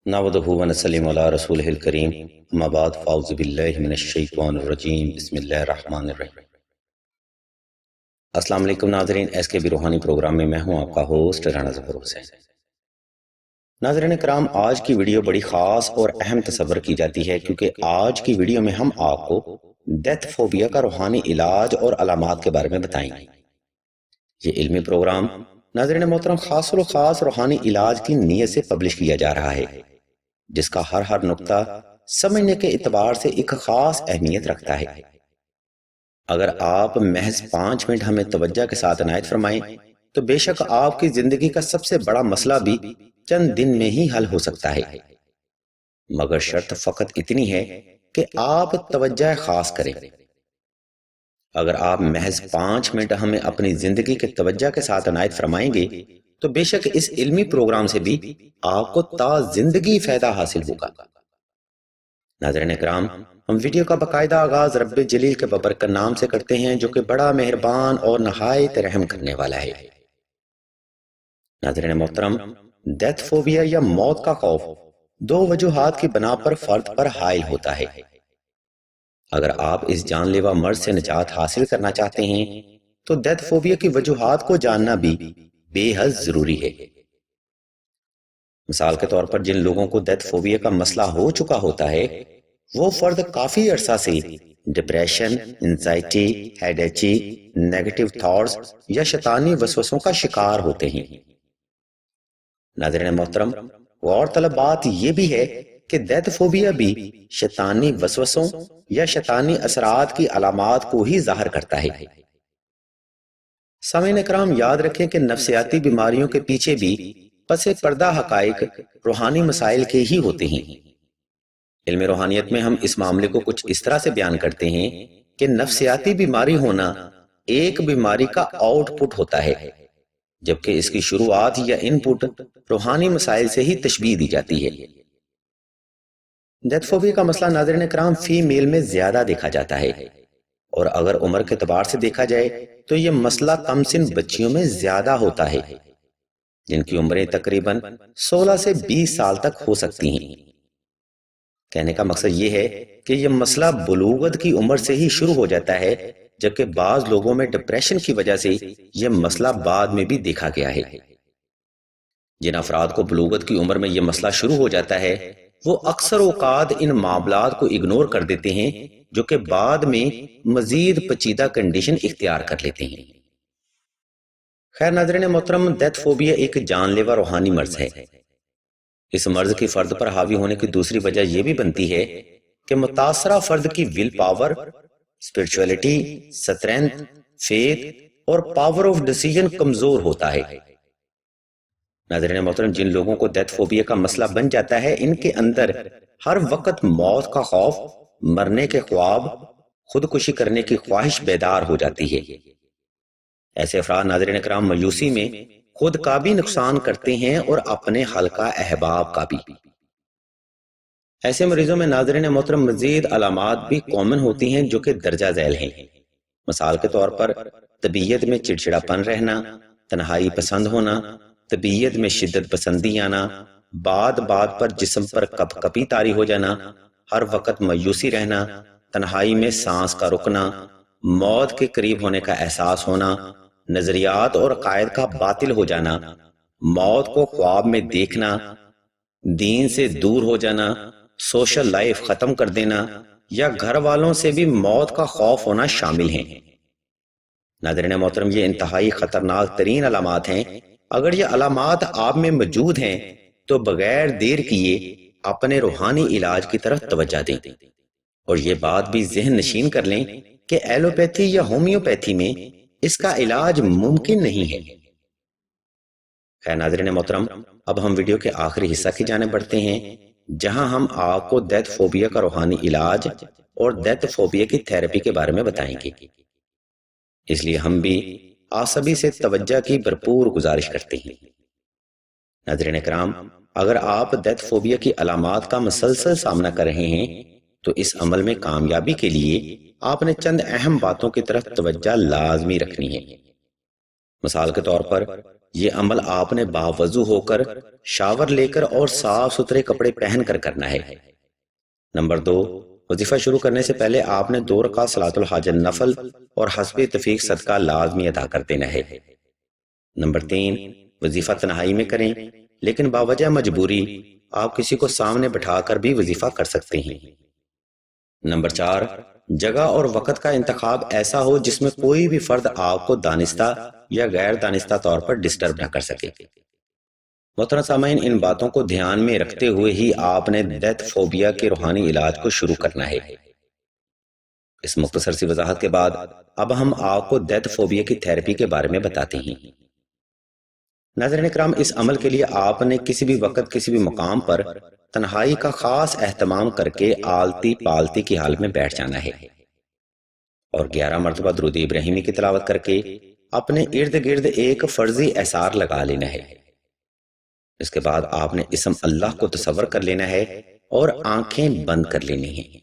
نحمدہ و نسلم علی رسولہ الکریم اما بعد فاعوذ باللہ من الشیطان الرجیم بسم اللہ الرحمن الرحیم۔ السلام علیکم ناظرین، ایس کے بی روحانی پروگرام میں ہوں آپ کا ہوسٹ رانا ظفر حسین۔ ناظرین کرام، آج کی ویڈیو بڑی خاص اور اہم تصور کی جاتی ہے کیونکہ آج کی ویڈیو میں ہم آپ کو ڈیتھ فوبیا کا روحانی علاج اور علامات کے بارے میں بتائیں گے۔ یہ علمی پروگرام ناظرین محترم خاص روحانی علاج کی نیت سے پبلش کیا جا رہا ہے، جس کا ہر نقطہ سمجھنے کے اعتبار سے ایک خاص اہمیت رکھتا ہے۔ اگر آپ محض 5 منٹ ہمیں توجہ کے ساتھ عنایت فرمائیں تو بے شک آپ کی زندگی کا سب سے بڑا مسئلہ بھی چند دن میں ہی حل ہو سکتا ہے، مگر شرط فقط اتنی ہے کہ آپ توجہ خاص کریں۔ اگر آپ محض 5 منٹ ہمیں اپنی زندگی کے توجہ کے ساتھ عنایت فرمائیں گے تو بے شک اس علمی پروگرام سے بھی آپ کو تا زندگی فائدہ حاصل ہوگا۔ ناظرین اکرام، ہم ویڈیو کا باقاعدہ آغاز رب جلیل کے بابرکت نام سے کرتے ہیں جو کہ بڑا مہربان اور نہایت رحم کرنے والا ہے۔ ناظرین محترم، ڈیتھ فوبیا یا موت کا خوف 2 وجوہات کی بنا پر فرد پر حائل ہوتا ہے۔ اگر آپ اس جان لیوا مرض سے نجات حاصل کرنا چاہتے ہیں تو ڈیتھ فوبیا کی وجوہات کو جاننا بھی بے حد ضروری ہے۔ مثال کے طور پر جن لوگوں کو ڈیتھ فوبیا کا مسئلہ ہو چکا ہوتا ہے وہ فرد کافی عرصہ سے depression, anxiety, headache, negative thoughts یا شیطانی وسوسوں کا شکار ہوتے ہیں۔ ناظرین محترم، غور طلب بات یہ بھی ہے کہ ڈیتھ فوبیا بھی شیطانی وسوسوں یا شیطانی اثرات کی علامات کو ہی ظاہر کرتا ہے۔ سامعین اکرام، یاد رکھیں کہ نفسیاتی بیماریوں کے پیچھے بھی پس پردہ حقائق روحانی مسائل کے ہی ہوتے ہیں۔ علم روحانیت میں ہم اس معاملے کو کچھ اس طرح سے بیان کرتے ہیں کہ نفسیاتی بیماری ہونا ایک بیماری کا آؤٹ پٹ ہوتا ہے، جبکہ اس کی شروعات یا ان پٹ روحانی مسائل سے ہی تشبیہ دی جاتی ہے۔ ڈیتھ فوبیا کا مسئلہ ناظرین اکرام فی میل میں زیادہ دیکھا جاتا ہے، اور اگر عمر کے اعتبار سے دیکھا جائے تو یہ مسئلہ کم سن بچیوں میں زیادہ ہوتا ہے، جن کی عمریں تقریباً 16 سے 20 سال تک ہو سکتی ہیں۔ کہنے کا مقصد یہ ہے کہ یہ مسئلہ بلوغت کی عمر سے ہی شروع ہو جاتا ہے، جبکہ بعض لوگوں میں ڈپریشن کی وجہ سے یہ مسئلہ بعد میں بھی دیکھا گیا ہے۔ جن افراد کو بلوغت کی عمر میں یہ مسئلہ شروع ہو جاتا ہے وہ اکثر اوقات ان معاملات کو اگنور کر دیتے ہیں، جو کہ بعد میں مزید پیچیدہ کنڈیشن اختیار کر لیتے ہیں۔ خیر ناظرین محترم، ڈیتھ فوبیا ایک جان لیوا روحانی مرض ہے۔ اس مرض کی فرد پر حاوی ہونے کی دوسری وجہ یہ بھی بنتی ہے کہ متاثرہ فرد کی will power, spirituality, strength, faith اور پاور آف ڈیسیژن کمزور ہوتا ہے۔ ناظرین محترم، جن لوگوں کو ڈیتھ فوبیا کا مسئلہ بن جاتا ہے ان کے اندر ہر وقت موت کا خوف، مرنے کے خواب، خودکشی کرنے کی خواہش بیدار ہو جاتی ہے۔ ایسے افراد ناظرین اکرام مایوسی میں خود کا بھی نقصان کرتے ہیں اور اپنے حلقہ احباب کا بھی۔ ایسے مریضوں میں ناظرین محترم مزید علامات بھی کامن ہوتی ہیں جو کہ درجہ ذیل ہیں۔ مثال کے طور پر طبیعت میں چڑچڑاپن رہنا، تنہائی پسند ہونا، طبیعت میں شدت پسندی آنا، بات بات پر جسم پر کپ کپی طاری ہو جانا، ہر وقت مایوسی رہنا، تنہائی میں سانس کا رکنا، موت کے قریب ہونے کا احساس ہونا، نظریات اور عقائد کا باطل ہو جانا، موت کو خواب میں دیکھنا، دین سے دور ہو جانا، سوشل لائف ختم کر دینا یا گھر والوں سے بھی موت کا خوف ہونا شامل ہیں۔ ناظرین محترم، یہ انتہائی خطرناک ترین علامات ہیں۔ اگر یہ علامات آپ میں موجود ہیں تو بغیر دیر کیے اپنے روحانی علاج کی طرف توجہ دیں، اور یہ بات بھی ذہن نشین کر لیں کہ ایلوپیتھی یا ہومیوپیتھی میں اس کا علاج ممکن نہیں ہے۔ خیر ناظرین محترم، اب ہم ویڈیو کے آخری حصہ کی جانب بڑھتے ہیں جہاں ہم آپ کو ڈیتھ فوبیا کا روحانی علاج اور ڈیتھ فوبیا کی تھراپی کے بارے میں بتائیں گے۔ اس لیے ہم بھی آپ سبھی سے توجہ کی بھرپور گزارش کرتے ہیں۔ ناظرین اکرام، اگر آپ ڈیتھ فوبیا کی علامات کا مسلسل سامنا کر رہے ہیں تو اس عمل میں کامیابی کے لیے آپ نے چند اہم باتوں کی طرف توجہ لازمی رکھنی ہے۔ مثال کے طور پر یہ عمل آپ نے باوضو ہو کر، شاور لے کر اور صاف ستھرے کپڑے پہن کر کرنا ہے۔ نمبر 2، وظیفہ شروع کرنے سے پہلے آپ نے 2 رکعت صلاۃ الحاجت نفل اور حسب اتفاق صدقہ لازمی ادا کر دینا ہے۔ نمبر 3، وظیفہ تنہائی میں کریں، لیکن باوجہ مجبوری آپ کسی کو سامنے بٹھا کر بھی وظیفہ کر سکتے ہیں۔ نمبر 4، جگہ اور وقت کا انتخاب ایسا ہو جس میں کوئی بھی فرد آپ کو دانستہ یا غیر دانستہ طور پر ڈسٹرب نہ کر سکے۔ محترم سامعین، ان باتوں کو دھیان میں رکھتے ہوئے ہی آپ نے ڈیتھ فوبیا کے روحانی علاج کو شروع کرنا ہے۔ اس مختصر سی وضاحت کے بعد اب ہم آپ کو ڈیتھ فوبیا کی تھراپی کے بارے میں بتاتے ہیں۔ ناظرین کرام، اس عمل کے لیے آپ نے کسی بھی وقت کسی بھی مقام پر تنہائی کا خاص اہتمام کر کے آلتی پالتی کی حالت میں بیٹھ جانا ہے اور 11 مرتبہ درود ابراہیمی کی تلاوت کر کے اپنے ارد گرد ایک فرضی احصار لگا لینا ہے۔ اس کے بعد آپ نے اسم اللہ کو تصور کر لینا ہے اور آنکھیں بند کر لینی ہیں۔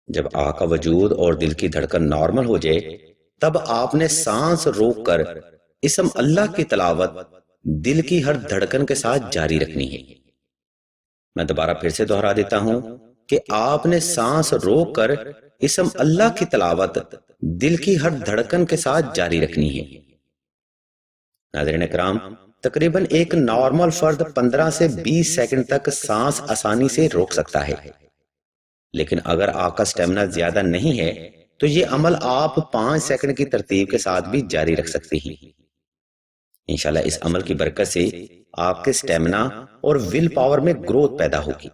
جب آنکھ کا وجود اور دل کی دھڑکن نارمل ہو جائے تب آپ نے سانس روک کر اسم اللہ کی تلاوت دل کی ہر دھڑکن کے ساتھ جاری رکھنی ہے۔ میں دوبارہ پھر سے دہرا دیتا ہوں کہ آپ نے سانس روک کر اسم اللہ کی تلاوت دل کی ہر دھڑکن کے ساتھ جاری رکھنی ہے۔ ناظرین کرام، تقریباً ایک نارمل فرد 15 سے 20 سیکنڈ تک سانس آسانی سے روک سکتا ہے، لیکن اگر آپ کا سٹیمنا زیادہ نہیں ہے تو یہ عمل آپ 5 سیکنڈ کی ترتیب کے ساتھ بھی جاری رکھ سکتے ہیں۔ انشاءاللہ اس عمل کی برکت سے آپ کے سٹیمنا اور ول پاور میں گروتھ پیدا ہوگی۔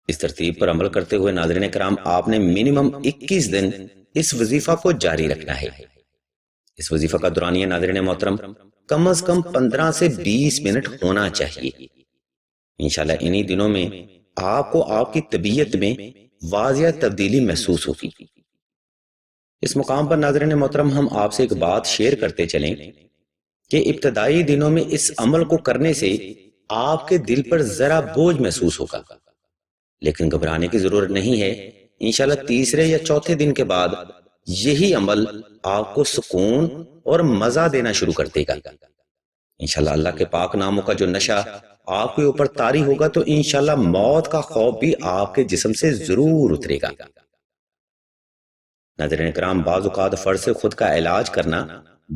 اس ترتیب پر عمل کرتے ہوئے ناظرین کرام، آپ نے منیمم 21 دن اس وظیفہ کو جاری رکھنا ہے۔ اس وظیفہ کا دورانیہ ناظرین محترم کم از کم 15 سے 20 منٹ ہونا چاہیے۔ انشاءاللہ انہی دنوں میں آپ کو آپ کی طبیعت میں واضح تبدیلی محسوس ہوگی۔ اس مقام پر ناظرین محترم ہم آپ سے ایک بات شیئر کرتے چلیں کہ ابتدائی دنوں میں اس عمل کو کرنے سے آپ کے دل پر ذرا بوجھ محسوس ہوگا، لیکن گھبرانے کی ضرورت نہیں ہے۔ انشاءاللہ تیسرے یا چوتھے دن کے بعد یہی عمل آپ کو سکون اور مزہ دینا شروع کر دے گا۔ انشاءاللہ اللہ کے پاک ناموں کا جو نشہ آپ کے اوپر طاری ہوگا تو انشاءاللہ موت کا خوف بھی آپ کے جسم سے ضرور اترے گا۔ ناظرین کرام، بعض اوقات فرد سے خود کا علاج کرنا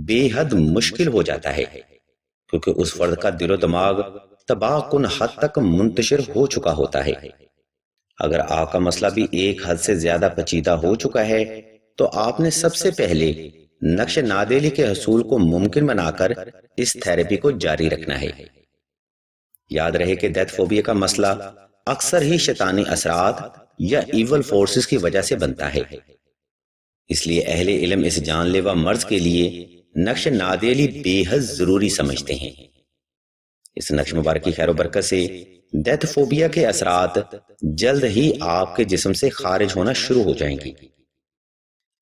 بے حد مشکل ہو جاتا ہے، کیونکہ اس فرد کا دل و دماغ تباہ کن حد تک منتشر ہو چکا ہوتا ہے۔ اگر آپ کا مسئلہ بھی ایک حد سے زیادہ پیچیدہ ہو چکا ہے تو آپ نے سب سے پہلے نقش نادیلی کے حصول کو ممکن بنا کر اس تھراپی کو جاری رکھنا ہے۔ یاد رہے کہ ڈیتھ فوبیا کا مسئلہ اکثر ہی شیطانی اثرات یا ایول فورسز کی وجہ سے بنتا ہے، اس لیے اہل علم اس جان لیوا مرض کے لیے نقش نادیلی بے حد ضروری سمجھتے ہیں۔ اس نقش مبارک کی خیر و برکت سے ڈیتھ فوبیا کے اثرات جلد ہی آپ کے جسم سے خارج ہونا شروع ہو جائیں گی۔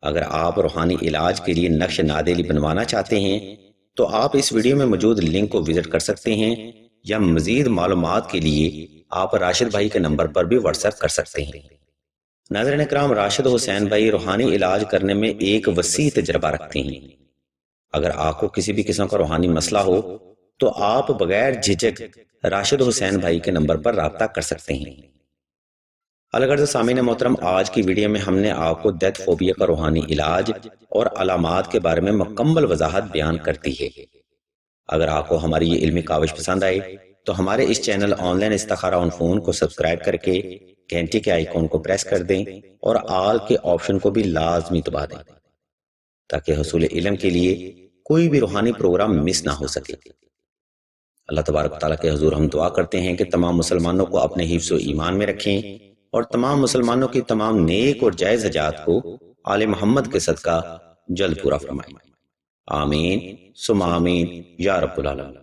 اگر آپ روحانی علاج کے لیے نقش نادیلی بنوانا چاہتے ہیں تو آپ اس ویڈیو میں موجود لنک کو وزٹ کر سکتے ہیں، یا مزید معلومات کے لیے آپ راشد بھائی کے نمبر پر بھی واٹس ایپ کر سکتے ہیں۔ ناظرین اکرام، راشد حسین بھائی روحانی علاج کرنے میں ایک وسیع تجربہ رکھتے ہیں۔ اگر آپ کو کسی بھی قسم کا روحانی مسئلہ ہو تو آپ بغیر جھجک راشد حسین بھائی کے نمبر پر رابطہ کر سکتے ہیں۔ الغرض سامعین محترم، آج کی ویڈیو میں ہم نے آپ کو ڈیتھ فوبیا کا روحانی علاج اور علامات کے بارے میں مکمل وضاحت بیان کر دی ہے۔ اگر آپ کو ہماری یہ علمی کاوش پسند آئے تو ہمارے اس چینل آن لائن استخارہ آن فون کو سبسکرائب کر کے گھنٹی کے آئیکن کو پریس کر دیں اور آل کے آپشن کو بھی لازمی دبا دیں تاکہ حصول علم کے لیے کوئی بھی روحانی پروگرام مس نہ ہو سکے۔ اللہ تبارک و تعالیٰ کے حضور ہم دعا کرتے ہیں کہ تمام مسلمانوں کو اپنے حفظ و ایمان میں رکھیں اور تمام مسلمانوں کی تمام نیک اور جائز حاجات کو آل محمد کے صدقہ جلد پورا فرمائیں۔ آمین ثم آمین یا رب العالمین۔